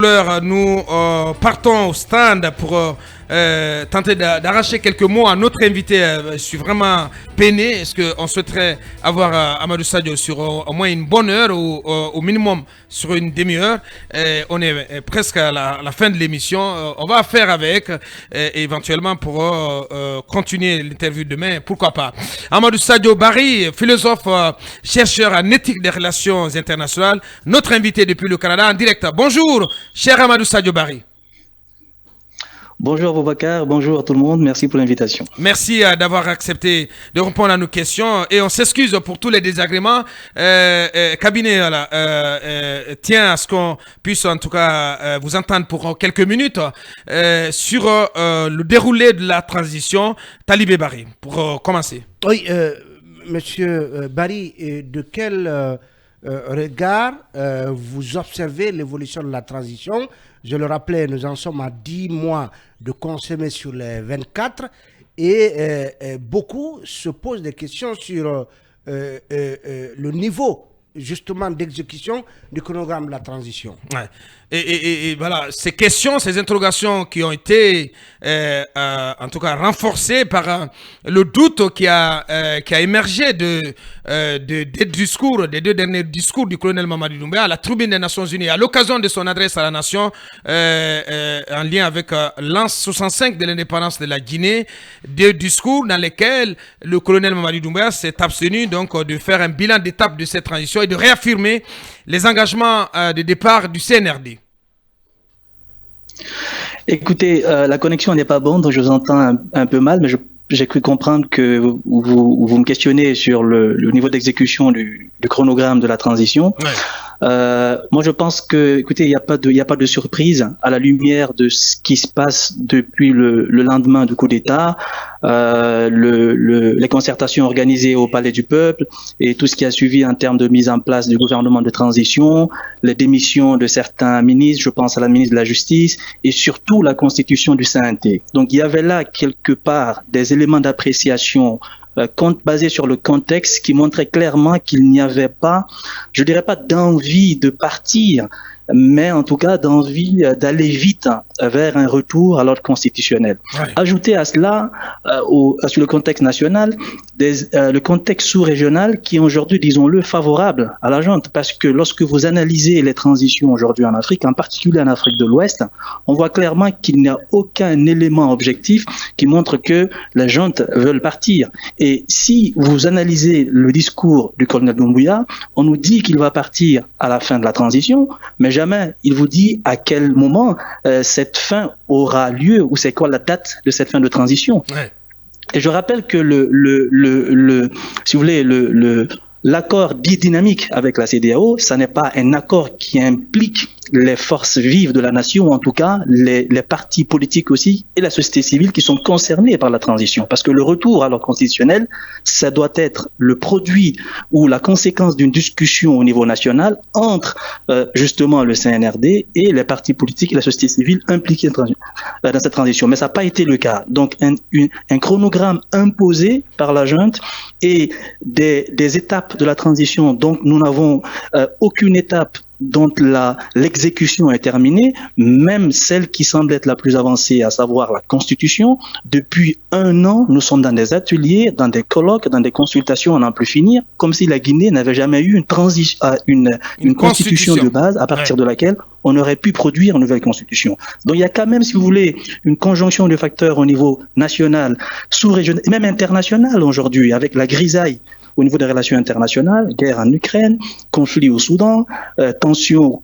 Nous partons au stand pour tenter d'arracher quelques mots à notre invité. Je suis vraiment peiné. Est-ce qu'on souhaiterait avoir Amadou Sadio sur au moins une bonne heure ou au minimum sur une demi-heure? On est presque à la fin de l'émission. On va faire avec éventuellement pour continuer l'interview demain. Pourquoi pas? Amadou Sadio Barry, philosophe, chercheur en éthique des relations internationales, notre invité depuis le Canada en direct. Bonjour, cher Amadou Sadio Barry. Bonjour Boubacar, bonjour à tout le monde, merci pour l'invitation. Merci d'avoir accepté de répondre à nos questions et on s'excuse pour tous les désagréments. Cabinet tient à ce qu'on puisse en tout cas vous entendre pour quelques minutes sur le déroulé de la transition Talibé Barry, pour commencer. Oui, monsieur Barry, de quel regard vous observez l'évolution de la transition? Je le rappelais, nous en sommes à 10 mois de consommer sur les 24 et beaucoup se posent des questions sur le niveau justement d'exécution du chronogramme de la transition. Ouais. Et voilà, ces questions, ces interrogations qui ont été en tout cas renforcées par le doute qui a émergé des discours, des deux derniers discours du colonel Mamadi Doumbouya à la tribune des Nations Unies, à l'occasion de son adresse à la nation en lien avec l'an 65 de l'indépendance de la Guinée, des discours dans lesquels le colonel Mamadi Doumbouya s'est abstenu donc de faire un bilan d'étape de cette transition et de réaffirmer les engagements de départ du CNRD. Écoutez, la connexion n'est pas bonne, donc je vous entends un peu mal, mais j'ai cru comprendre que vous me questionnez sur le niveau d'exécution du chronogramme de la transition. Ouais. Moi, je pense que, écoutez, il n'y a pas de surprise à la lumière de ce qui se passe depuis le lendemain du coup d'État, les concertations organisées au Palais du Peuple et tout ce qui a suivi en termes de mise en place du gouvernement de transition, les démissions de certains ministres, je pense à la ministre de la Justice, et surtout la constitution du CNT. Donc, il y avait là quelque part des éléments d'appréciation basé sur le contexte qui montrait clairement qu'il n'y avait pas, je dirais pas d'envie de partir, mais en tout cas d'envie d'aller vite vers un retour à l'ordre constitutionnel. Ouais. Ajouter à cela, sur le contexte national, le contexte sous-régional qui est aujourd'hui, disons-le, favorable à la junte, parce que lorsque vous analysez les transitions aujourd'hui en Afrique, en particulier en Afrique de l'Ouest, on voit clairement qu'il n'y a aucun élément objectif qui montre que les juntes veulent partir. Et si vous analysez le discours du colonel Doumbouya, on nous dit qu'il va partir à la fin de la transition, mais jamais il vous dit à quel moment cette fin aura lieu ou c'est quoi la date de cette fin de transition. Ouais. Et je rappelle que si vous voulez, l'accord dit dynamique avec la CEDEAO, ça n'est pas un accord qui implique les forces vives de la nation, ou en tout cas les partis politiques aussi et la société civile qui sont concernés par la transition. Parce que le retour à l'ordre constitutionnel, ça doit être le produit ou la conséquence d'une discussion au niveau national entre justement le CNRD et les partis politiques et la société civile impliqués dans cette transition. Mais ça n'a pas été le cas. Donc un chronogramme imposé par la junte et des étapes de la transition, donc nous n'avons aucune étape dont l'exécution est terminée, même celle qui semble être la plus avancée, à savoir la Constitution. Depuis 1 an, nous sommes dans des ateliers, dans des colloques, dans des consultations, on n'en peut finir, comme si la Guinée n'avait jamais eu une constitution de base à partir de laquelle on aurait pu produire une nouvelle constitution. Donc il y a quand même, si vous voulez, une conjonction de facteurs au niveau national, sous-régional et même international aujourd'hui, avec la grisaille au niveau des relations internationales, guerre en Ukraine, conflit au Soudan, tensions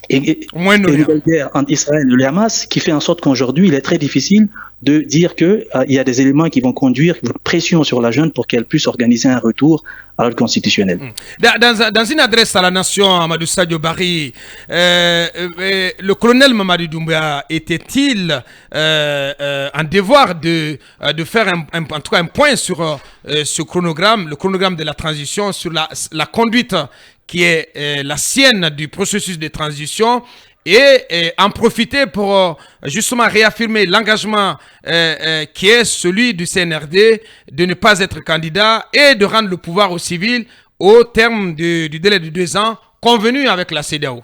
et nouvelle guerre entre Israël et le Hamas, qui fait en sorte qu'aujourd'hui, il est très difficile de dire qu'il y a des éléments qui vont conduire une pression sur la junte pour qu'elle puisse organiser un retour à l'ordre constitutionnel. Dans une adresse à la nation, Amadou Sadio Barry, le colonel Mamadi Doumbouya était-il en devoir de faire en tout cas un point sur ce chronogramme, le chronogramme de la transition, sur la conduite qui est la sienne du processus de transition et en profiter pour justement réaffirmer l'engagement qui est celui du CNRD de ne pas être candidat et de rendre le pouvoir aux civils au terme du délai de 2 ans convenu avec la CEDEAO.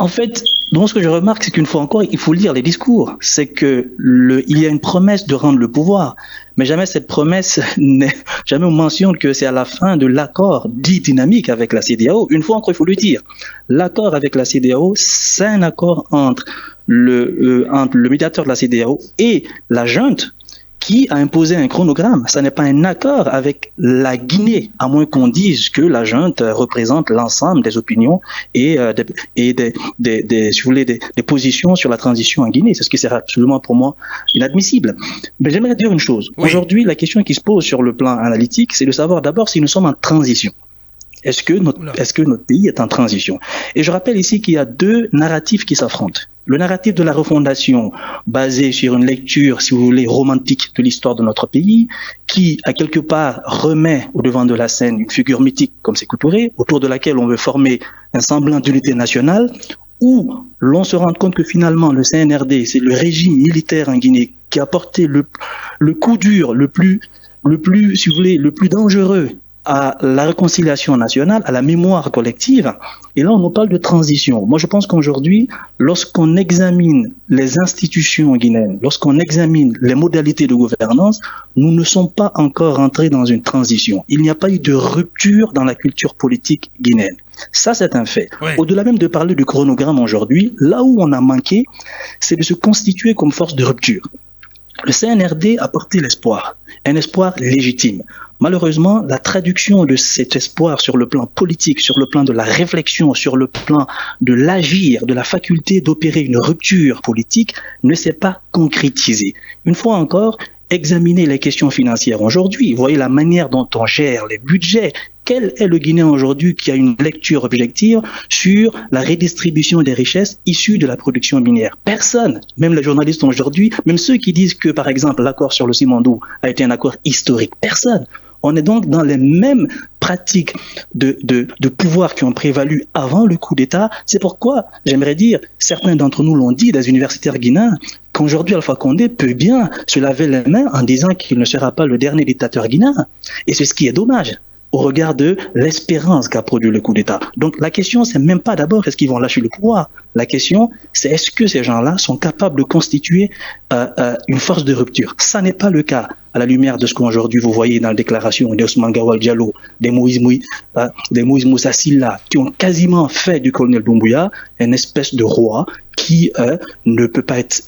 En fait, donc ce que je remarque, c'est qu'une fois encore, il faut lire les discours. C'est que il y a une promesse de rendre le pouvoir, mais jamais cette promesse jamais on mentionne que c'est à la fin de l'accord dit dynamique avec la CEDEAO. Une fois encore, il faut le dire. L'accord avec la CEDEAO, c'est un accord entre le médiateur de la CEDEAO et la junte, qui a imposé un chronogramme. Ça n'est pas un accord avec la Guinée, à moins qu'on dise que la junte représente l'ensemble des opinions et si vous voulez, des positions sur la transition en Guinée. C'est ce qui serait absolument pour moi inadmissible. Mais j'aimerais dire une chose. Oui. Aujourd'hui, la question qui se pose sur le plan analytique, c'est de savoir d'abord si nous sommes en transition. Est-ce que notre pays est en transition? Et je rappelle ici qu'il y a deux narratifs qui s'affrontent. Le narratif de la refondation, basé sur une lecture, si vous voulez, romantique de l'histoire de notre pays, qui, à quelque part, remet au devant de la scène une figure mythique comme Sékou Touré, autour de laquelle on veut former un semblant d'unité nationale, où l'on se rend compte que finalement, le CNRD, c'est le régime militaire en Guinée qui a porté le coup dur, le plus, si vous voulez, le plus dangereux à la réconciliation nationale, à la mémoire collective. Et là, on nous parle de transition. Moi, je pense qu'aujourd'hui, lorsqu'on examine les institutions guinéennes, lorsqu'on examine les modalités de gouvernance, nous ne sommes pas encore entrés dans une transition. Il n'y a pas eu de rupture dans la culture politique guinéenne. Ça, c'est un fait. Oui. Au-delà même de parler du chronogramme aujourd'hui, là où on a manqué, c'est de se constituer comme force de rupture. Le CNRD a porté l'espoir, un espoir légitime. Malheureusement, la traduction de cet espoir sur le plan politique, sur le plan de la réflexion, sur le plan de l'agir, de la faculté d'opérer une rupture politique, ne s'est pas concrétisée. Une fois encore, examiner les questions financières aujourd'hui, voyez la manière dont on gère les budgets. Quel est le Guinéen aujourd'hui qui a une lecture objective sur la redistribution des richesses issues de la production minière? Personne, même les journalistes aujourd'hui, même ceux qui disent que, par exemple, l'accord sur le Simandou a été un accord historique, personne. On est donc dans les mêmes pratiques de pouvoir qui ont prévalu avant le coup d'État. C'est pourquoi, j'aimerais dire, certains d'entre nous l'ont dit, des universitaires guinéens, qu'aujourd'hui Alpha Condé peut bien se laver les mains en disant qu'il ne sera pas le dernier dictateur guinéen. Et c'est ce qui est dommage au regard de l'espérance qu'a produit le coup d'État. Donc la question, c'est même pas d'abord est-ce qu'ils vont lâcher le pouvoir. La question, c'est est-ce que ces gens-là sont capables de constituer une force de rupture. Ça n'est pas le cas à la lumière de ce qu'aujourd'hui vous voyez dans la déclaration d'Ousmane Gawal Diallo, des Moïse Moussa Silla, qui ont quasiment fait du colonel Doumbouya une espèce de roi qui ne peut pas être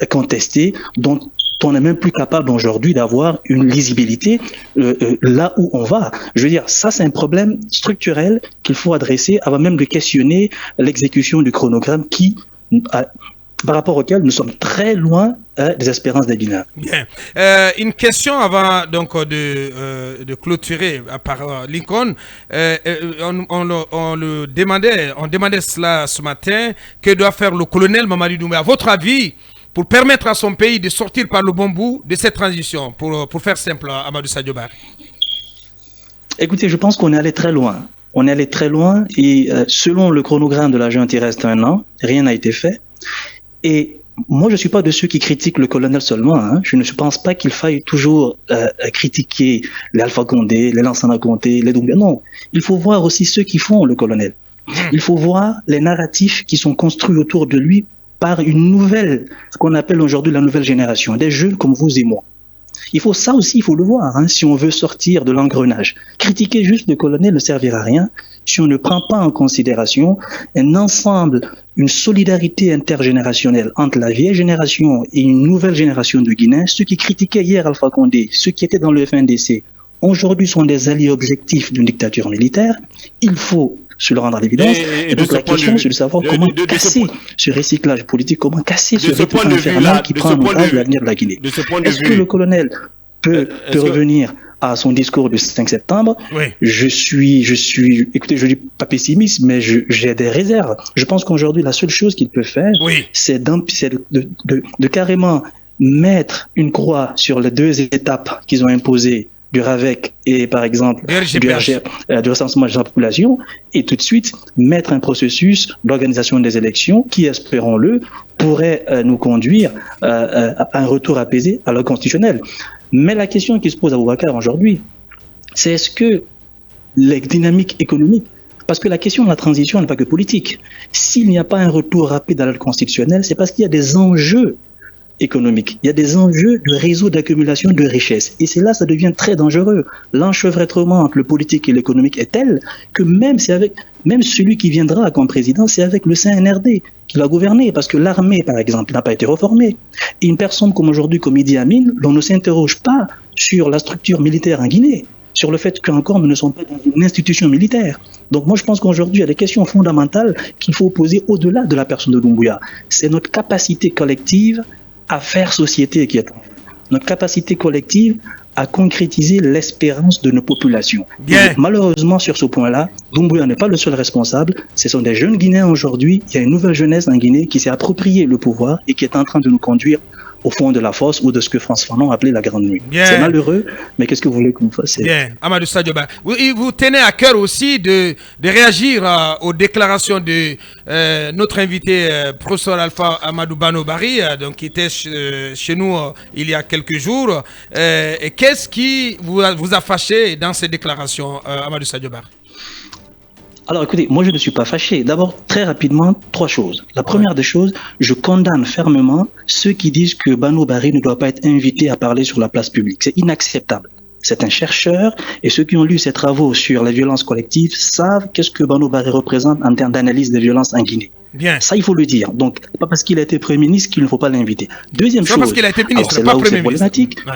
contesté, dont on n'est même plus capable aujourd'hui d'avoir une lisibilité là où on va. Je veux dire, ça c'est un problème structurel qu'il faut adresser avant même de questionner l'exécution du chronogramme qui, par rapport auquel nous sommes très loin des espérances des Guinéens. Bien. Une question avant donc de clôturer par Lincoln. On demandait cela ce matin. Que doit faire le colonel Mamadi Doumbouya? À votre avis, pour permettre à son pays de sortir par le bon bout de cette transition, pour faire simple, Amadou Sadio Barry? Écoutez, je pense qu'on est allé très loin. On est allé très loin et selon le chronogramme de la junte, il reste 1 an. Rien n'a été fait. Et moi, je ne suis pas de ceux qui critiquent le colonel seulement. Hein. Je ne pense pas qu'il faille toujours critiquer les Alpha Condé, les Lansana Conté, les Doumbouya. Non, il faut voir aussi ceux qui font le colonel. Il faut voir les narratifs qui sont construits autour de lui par une nouvelle, ce qu'on appelle aujourd'hui la nouvelle génération, des jeunes comme vous et moi. Ça aussi, il faut le voir, hein, si on veut sortir de l'engrenage. Critiquer juste le colonel ne servira à rien si on ne prend pas en considération un ensemble, une solidarité intergénérationnelle entre la vieille génération et une nouvelle génération de Guinéens. Ceux qui critiquaient hier Alpha Condé, ceux qui étaient dans le FNDC, aujourd'hui sont des alliés objectifs d'une dictature militaire. Il faut se le rendre à l'évidence. Et donc la question, c'est de savoir comment casser ce recyclage politique, comment casser ce rythme infernal qui prend en otage l'avenir de la Guinée. Est-ce que le colonel peut revenir à son discours du 5 septembre? Oui. Écoutez, je ne dis pas pessimiste, mais j'ai des réserves. Je pense qu'aujourd'hui, la seule chose qu'il peut faire, c'est de carrément mettre une croix sur les 2 étapes qu'ils ont imposées, du RAVEC et par exemple du recensement de la population, et tout de suite mettre un processus d'organisation des élections qui, espérons-le, pourrait nous conduire à un retour apaisé à l'ordre constitutionnel. Mais la question qui se pose à Boubacar aujourd'hui, c'est est-ce que les dynamiques économiques Parce que la question de la transition n'est pas que politique. S'il n'y a pas un retour rapide à l'ordre constitutionnel, c'est parce qu'il y a des enjeux économiques. Il y a des enjeux de réseau d'accumulation de richesses. Et c'est là que ça devient très dangereux. L'enchevêtrement entre le politique et l'économique est tel que même celui qui viendra comme président, c'est avec le CNRD qui va gouverner. Parce que l'armée, par exemple, n'a pas été reformée. Et une personne comme aujourd'hui, comme Idi Amin, l'on ne s'interroge pas sur la structure militaire en Guinée, sur le fait qu'encore nous ne sommes pas dans une institution militaire. Donc moi je pense qu'aujourd'hui il y a des questions fondamentales qu'il faut poser au-delà de la personne de Doumbouya. C'est notre capacité collective à faire société qui est en jeu. Notre capacité collective à concrétiser l'espérance de nos populations. Et malheureusement sur ce point-là, Doumbouya n'est pas le seul responsable. Ce sont des jeunes Guinéens aujourd'hui. Il y a une nouvelle jeunesse en Guinée qui s'est approprié le pouvoir et qui est en train de nous conduire au fond de la fosse ou de ce que Frantz Fanon appelait la Grande Nuit. C'est malheureux, mais qu'est-ce que vous voulez qu'on fasse? Bien, Amadou Sadio Barry. Vous tenez à cœur aussi de réagir aux déclarations de notre invité, professeur Alpha Amadou Bano Barry, donc, qui était chez nous il y a quelques jours. Et qu'est-ce qui vous a fâché dans ces déclarations, Amadou Sadio Barry? Alors écoutez, moi je ne suis pas fâché. D'abord, très rapidement, 3 choses. La première des choses, je condamne fermement ceux qui disent que Bano Barry ne doit pas être invité à parler sur la place publique. C'est inacceptable. C'est un chercheur et ceux qui ont lu ses travaux sur les violences collectives savent qu'est-ce que Bano Barry représente en termes d'analyse des violences en Guinée. Bien. Ça, il faut le dire. Donc, pas parce qu'il a été Premier ministre qu'il ne faut pas l'inviter. Deuxième chose, pas parce qu'il a été ministre, c'est pas là où Premier c'est problématique. Ouais.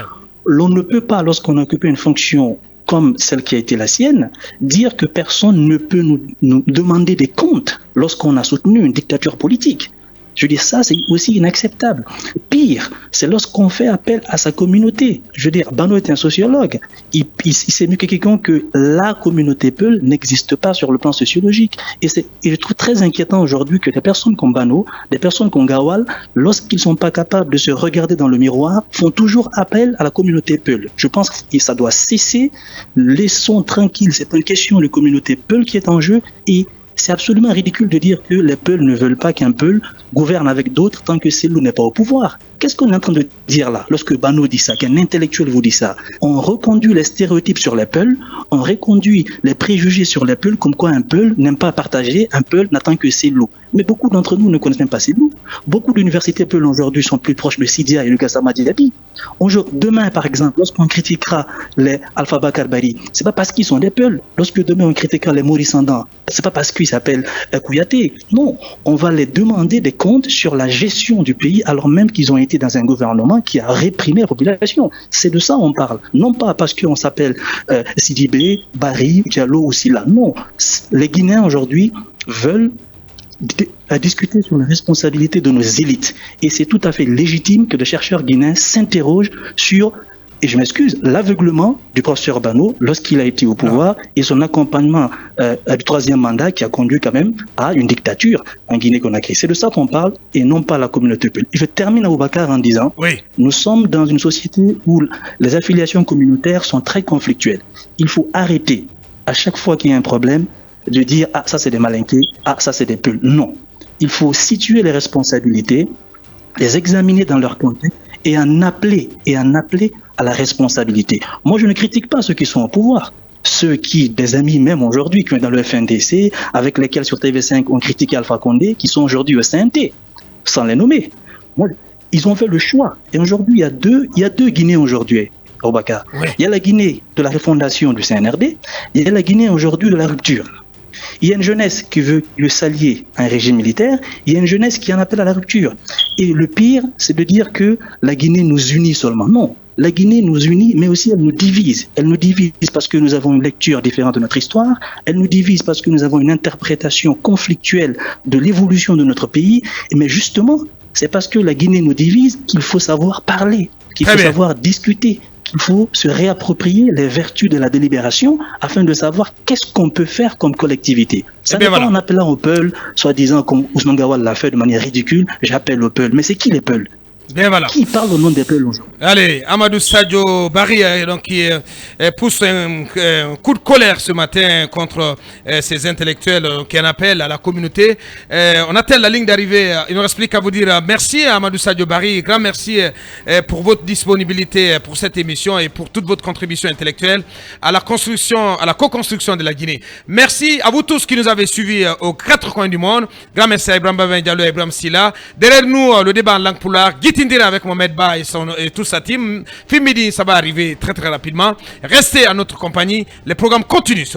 L'on ne peut pas, lorsqu'on occupe une fonction comme celle qui a été la sienne, dire que personne ne peut nous demander des comptes lorsqu'on a soutenu une dictature politique. Je veux dire, ça, c'est aussi inacceptable. Pire, c'est lorsqu'on fait appel à sa communauté. Je veux dire, Bano est un sociologue. Il sait mieux que quiconque que la communauté Peul n'existe pas sur le plan sociologique. Et je trouve très inquiétant aujourd'hui que des personnes comme Bano, des personnes comme Gawal, lorsqu'ils ne sont pas capables de se regarder dans le miroir, font toujours appel à la communauté Peul. Je pense que ça doit cesser. Laissons tranquille. C'est pas une question de communauté Peul qui est en jeu. Et c'est absolument ridicule de dire que les Peuls ne veulent pas qu'un Peul gouverne avec d'autres tant que Cellou n'est pas au pouvoir. Qu'est-ce qu'on est en train de dire là lorsque Bano dit ça, qu'un intellectuel vous dit ça? On reconduit les stéréotypes sur les Peuls, on reconduit les préjugés sur les Peuls, comme quoi un Peul n'aime pas partager, un Peul n'attend que Cellou. Mais beaucoup d'entre nous ne connaissent même pas Cellou. Beaucoup d'universités Peul aujourd'hui sont plus proches de Sidia et de Gassama Diaby. Demain, par exemple, lorsqu'on critiquera les Alpha Bakar Barry, c'est pas parce qu'ils sont des Peuls. Lorsque demain on critiquera les Maurice Andan, c'est pas parce qu'ils s'appellent Kouyaté. Non, on va les demander des comptes sur la gestion du pays alors même qu'ils ont été dans un gouvernement qui a réprimé la population. C'est de ça on parle. Non pas parce qu'on s'appelle Sidibé, Barry, Diallo ou Silla. Non. Les Guinéens aujourd'hui veulent discuter sur la responsabilité de nos élites. Et c'est tout à fait légitime que des chercheurs guinéens s'interrogent sur, et je m'excuse, l'aveuglement du professeur Bano lorsqu'il a été au pouvoir et son accompagnement du 3e mandat qui a conduit quand même à une dictature en Guinée-Conakry. C'est de ça qu'on parle et non pas la communauté Peul. Je termine à Boubacar en disant, nous sommes dans une société où les affiliations communautaires sont très conflictuelles. Il faut arrêter à chaque fois qu'il y a un problème de dire « Ah, ça c'est des Malinqués, ah, ça c'est des Peuls ». Non. Il faut situer les responsabilités, les examiner dans leur contexte et en appeler à la responsabilité. Moi, je ne critique pas ceux qui sont au pouvoir. Ceux qui, des amis même aujourd'hui, qui sont dans le FNDC, avec lesquels sur TV5 on critiqué Alpha Condé, qui sont aujourd'hui au CNT, sans les nommer. Moi, ils ont fait le choix. Et aujourd'hui, il y a deux Guinées aujourd'hui, Obaka. Il y a la Guinée de la refondation du CNRD, il y a la Guinée aujourd'hui de la rupture. Il y a une jeunesse qui veut le s'allier à un régime militaire, il y a une jeunesse qui en appelle à la rupture. Et le pire, c'est de dire que la Guinée nous unit seulement. Non, la Guinée nous unit, mais aussi elle nous divise. Elle nous divise parce que nous avons une lecture différente de notre histoire, elle nous divise parce que nous avons une interprétation conflictuelle de l'évolution de notre pays, mais justement, c'est parce que la Guinée nous divise qu'il faut savoir parler, qu'il faut savoir discuter, qu'il faut se réapproprier les vertus de la délibération afin de savoir qu'est-ce qu'on peut faire comme collectivité. Ça n'est pas en appelant au Peul, soi-disant comme Ousmane Gawal l'a fait de manière ridicule, j'appelle au Peul. Mais c'est qui les Peuls? Bien voilà. Qui parle au nom des peuples aujourd'hui? Allez, Amadou Sadio Barry, donc, qui pousse un coup de colère ce matin contre ces intellectuels qui en appellent à la communauté. On attend la ligne d'arrivée. Il nous reste plus qu'à vous dire merci à Amadou Sadio Barry. Grand merci pour votre disponibilité pour cette émission et pour toute votre contribution intellectuelle à la construction, à la co-construction de la Guinée. Merci à vous tous qui nous avez suivis aux 4 coins du monde. Grand merci à Ibrahim Bavin Diallo et Ibrahim Silla. Derrière nous, le débat en langue poulard. Guitindira avec Mohamed Ba et toute sa team. Film midi, ça va arriver très très rapidement. Restez à notre compagnie. Les programmes continuent sur